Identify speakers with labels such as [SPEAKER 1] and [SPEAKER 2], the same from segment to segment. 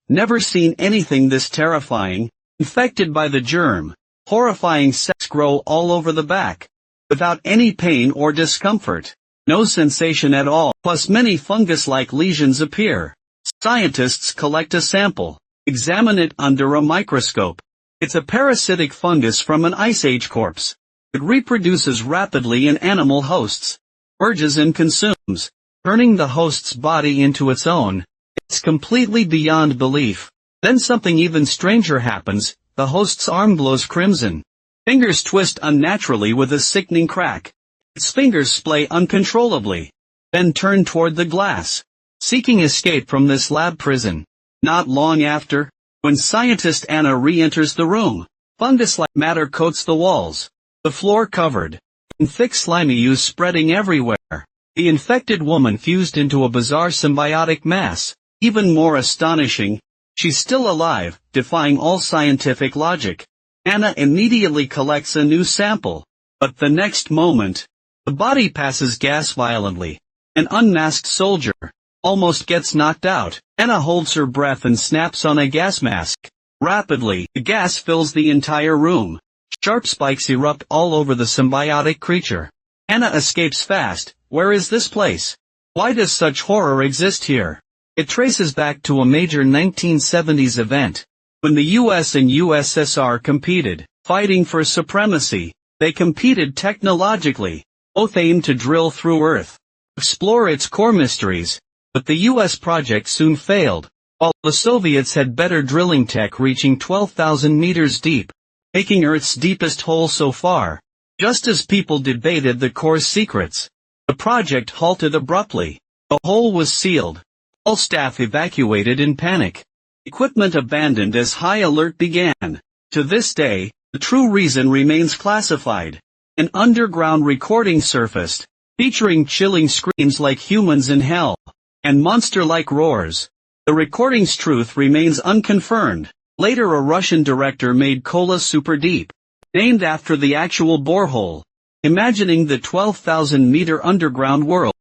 [SPEAKER 1] Never seen anything this terrifying. Infected by the germ, horrifying sacs grow all over the back. Without any pain or discomfort. No sensation at all, plus many fungus-like lesions appear. Scientists collect a sample, examine it under a microscope. It's a parasitic fungus from an Ice Age corpse. It reproduces rapidly in animal hosts, merges and consumes, turning the host's body into its own. It's completely beyond belief. Then something even stranger happens, the host's arm glows crimson. Fingers twist unnaturally with a sickening crack. Its fingers splay uncontrollably, then turn toward the glass, seeking escape from this lab prison. Not long after, when scientist Anna re-enters the room, fungus-like matter coats the walls, the floor covered in thick slimy ooze spreading everywhere. The infected woman fused into a bizarre symbiotic mass. Even more astonishing, she's still alive, defying all scientific logic. Anna immediately collects a new sample, but the next moment, the body passes gas violently. An unmasked soldier almost gets knocked out. Anna holds her breath and snaps on a gas mask. Rapidly, the gas fills the entire room. Sharp spikes erupt all over the symbiotic creature. Anna escapes fast. Where is this place? Why does such horror exist here? It traces back to a major 1970s event, when the US and USSR competed, fighting for supremacy. They competed technologically, both aimed to drill through Earth, explore its core mysteries, but the US project soon failed, while the Soviets had better drilling tech reaching 12,000 meters deep, making Earth's deepest hole so far. Just as people debated the core's secrets, the project halted abruptly. The hole was sealed. All staff evacuated in panic. Equipment abandoned as high alert began. To this day, the true reason remains classified. An underground recording surfaced, featuring chilling screams like humans in hell, and monster-like roars. The recording's truth remains unconfirmed. Later a Russian director made Kola Superdeep, named after the actual borehole, imagining the 12,000-meter underground world.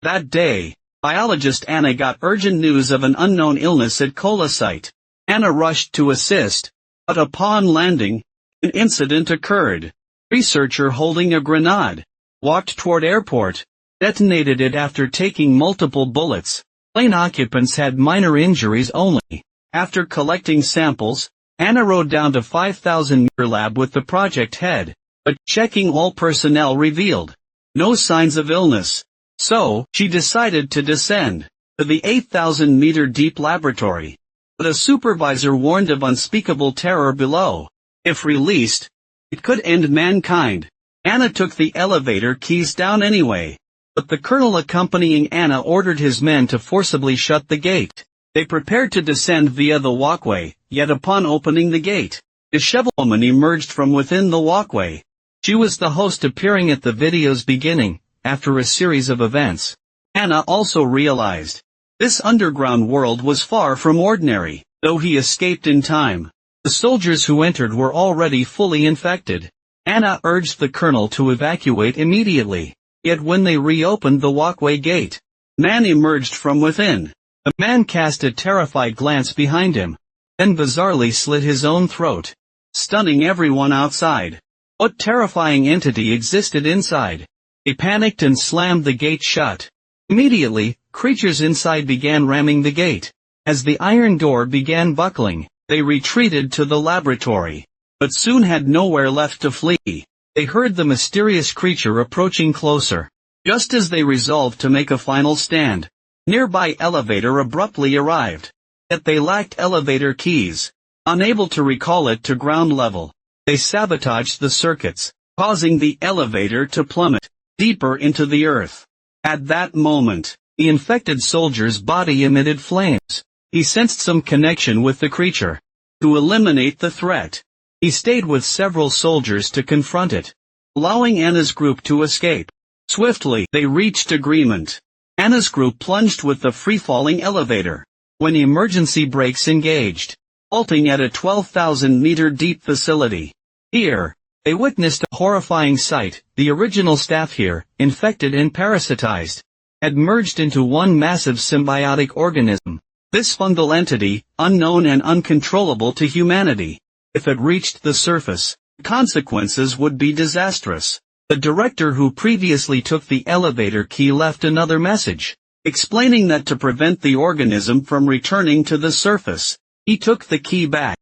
[SPEAKER 1] That day, biologist Anna got urgent news of an unknown illness at Kola site. Anna rushed to assist, but upon landing, an incident occurred. Researcher holding a grenade walked toward airport, detonated it after taking multiple bullets. Plane occupants had minor injuries only. After collecting samples, Anna rode down to 5,000-meter lab with the project head, but checking all personnel revealed no signs of illness. So, she decided to descend to the 8,000-meter deep laboratory. But a supervisor warned of unspeakable terror below. If released, it could end mankind. Anna took the elevator keys down anyway, but the colonel accompanying Anna ordered his men to forcibly shut the gate. They prepared to descend via the walkway, yet upon opening the gate, a disheveled woman emerged from within the walkway. She was the host appearing at the video's beginning, after a series of events. Anna also realized, this underground world was far from ordinary. Though he escaped in time, the soldiers who entered were already fully infected. Anna urged the colonel to evacuate immediately, yet when they reopened the walkway gate, a man emerged from within. The man cast a terrified glance behind him, then bizarrely slit his own throat, stunning everyone outside. What terrifying entity existed inside? They panicked and slammed the gate shut. Immediately, creatures inside began ramming the gate. As the iron door began buckling, they retreated to the laboratory, but soon had nowhere left to flee. They heard the mysterious creature approaching closer. Just as they resolved to make a final stand, nearby elevator abruptly arrived. Yet they lacked elevator keys. Unable to recall it to ground level, they sabotaged the circuits, causing the elevator to plummet deeper into the earth. At that moment, the infected soldier's body emitted flames. He sensed some connection with the creature. To eliminate the threat, he stayed with several soldiers to confront it, allowing Anna's group to escape. Swiftly, they reached agreement. Anna's group plunged with the free-falling elevator, when emergency brakes engaged, halting at a 12,000-meter deep facility. Here, they witnessed a horrifying sight. The original staff here, infected and parasitized, had merged into one massive symbiotic organism. This fungal entity, unknown and uncontrollable to humanity. If it reached the surface, consequences would be disastrous. The director who previously took the elevator key left another message, explaining that to prevent the organism from returning to the surface, he took the key back,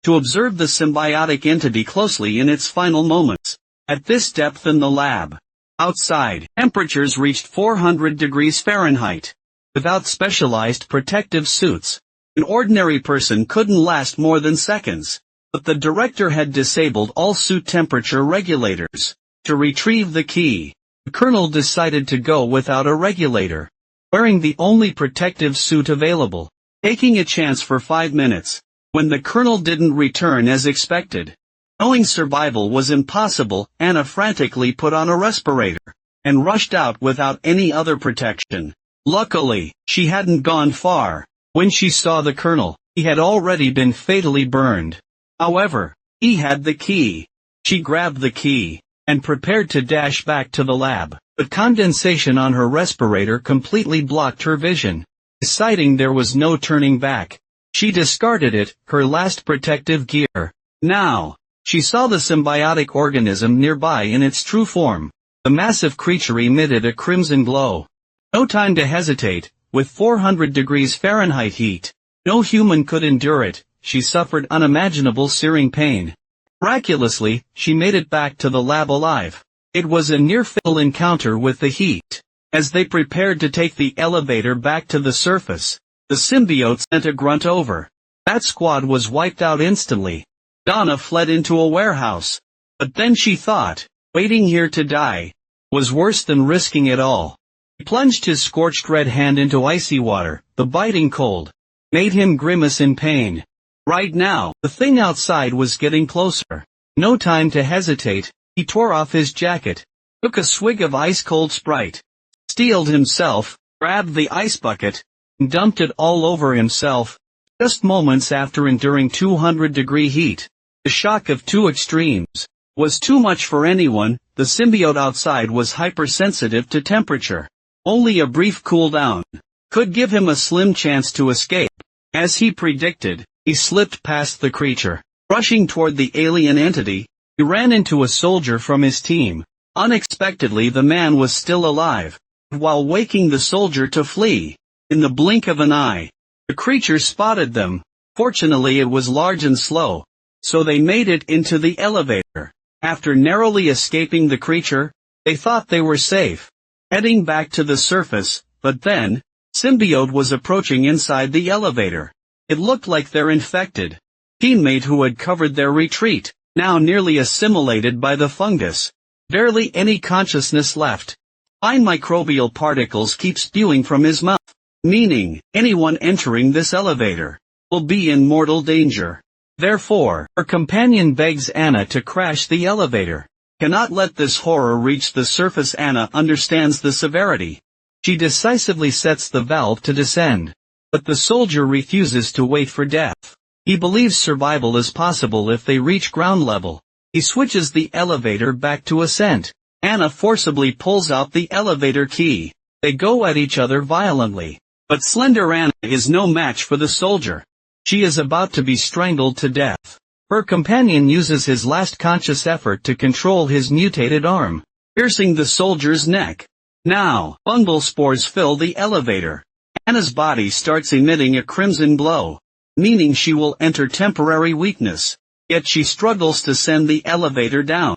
[SPEAKER 1] to observe the symbiotic entity closely in its final moments. At this depth in the lab, outside, temperatures reached 400 degrees Fahrenheit. Without specialized protective suits, an ordinary person couldn't last more than seconds. But the director had disabled all suit temperature regulators. To retrieve the key, the colonel decided to go without a regulator, wearing the only protective suit available, taking a chance for 5 minutes. When the colonel didn't return as expected, knowing survival was impossible, Anna frantically put on a respirator, and rushed out without any other protection. Luckily, she hadn't gone far. When she saw the colonel, he had already been fatally burned. However, he had the key. She grabbed the key, and prepared to dash back to the lab, but condensation on her respirator completely blocked her vision. Deciding there was no turning back, she discarded it, her last protective gear. Now, she saw the symbiotic organism nearby in its true form. The massive creature emitted a crimson glow. No time to hesitate. With 400 degrees Fahrenheit heat, no human could endure it. She suffered unimaginable searing pain. Miraculously, she made it back to the lab alive. It was a near-fatal encounter with the heat. As they prepared to take the elevator back to the surface, the symbiote sent a grunt over. That squad was wiped out instantly. Donna fled into a warehouse. But then she thought, waiting here to die was worse than risking it all. He plunged his scorched red hand into icy water. The biting cold made him grimace in pain. Right now, the thing outside was getting closer. No time to hesitate, he tore off his jacket, took a swig of ice-cold Sprite, steeled himself, grabbed the ice bucket, and dumped it all over himself. Just moments after enduring 200-degree heat, the shock of two extremes was too much for anyone. The symbiote outside was hypersensitive to temperature. Only a brief cool down could give him a slim chance to escape. As he predicted, he slipped past the creature. Rushing toward the alien entity, he ran into a soldier from his team. Unexpectedly, the man was still alive, while waking the soldier to flee. In the blink of an eye, the creature spotted them. Fortunately, it was large and slow, so they made it into the elevator. After narrowly escaping the creature, they thought they were safe, heading back to the surface. But then, symbiote was approaching inside the elevator. It looked like their infected teammate who had covered their retreat, now nearly assimilated by the fungus. Barely any consciousness left. Fine microbial particles keep spewing from his mouth, meaning anyone entering this elevator will be in mortal danger. Therefore, her companion begs Anna to crash the elevator. Cannot let this horror reach the surface. Anna understands the severity. She decisively sets the valve to descend. But the soldier refuses to wait for death. He believes survival is possible if they reach ground level. He switches the elevator back to ascent. Anna forcibly pulls out the elevator key. They go at each other violently. But slender Anna is no match for the soldier. She is about to be strangled to death. Her companion uses his last conscious effort to control his mutated arm, piercing the soldier's neck. Now, fungal spores fill the elevator. Anna's body starts emitting a crimson glow, meaning she will enter temporary weakness. Yet she struggles to send the elevator down.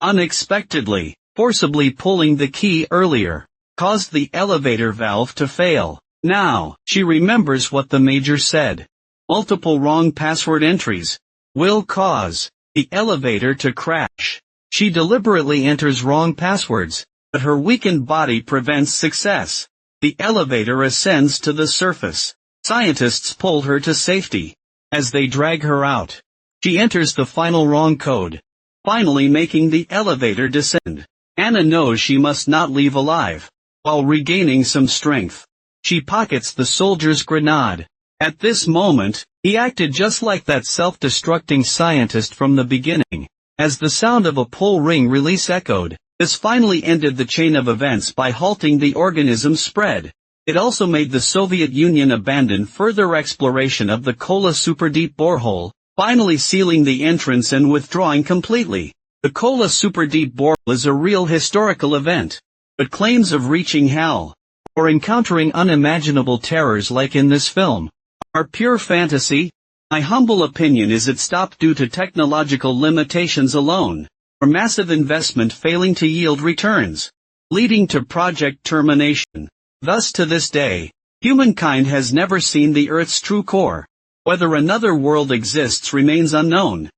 [SPEAKER 1] Unexpectedly, forcibly pulling the key earlier caused the elevator valve to fail. Now, she remembers what the major said. Multiple wrong password entries will cause the elevator to crash. She deliberately enters wrong passwords, but her weakened body prevents success. The elevator ascends to the surface. Scientists pull her to safety. As they drag her out, she enters the final wrong code, finally making the elevator descend. Anna knows she must not leave alive. While regaining some strength, she pockets the soldier's grenade. At this moment, he acted just like that self-destructing scientist from the beginning. As the sound of a pull ring release echoed, this finally ended the chain of events by halting the organism's spread. It also made the Soviet Union abandon further exploration of the Kola Superdeep Borehole, finally sealing the entrance and withdrawing completely. The Kola Superdeep Borehole is a real historical event. But claims of reaching hell, or encountering unimaginable terrors like in this film, are pure fantasy. My humble opinion is it stopped due to technological limitations alone, or massive investment failing to yield returns, leading to project termination. Thus to this day, humankind has never seen the Earth's true core. Whether another world exists remains unknown.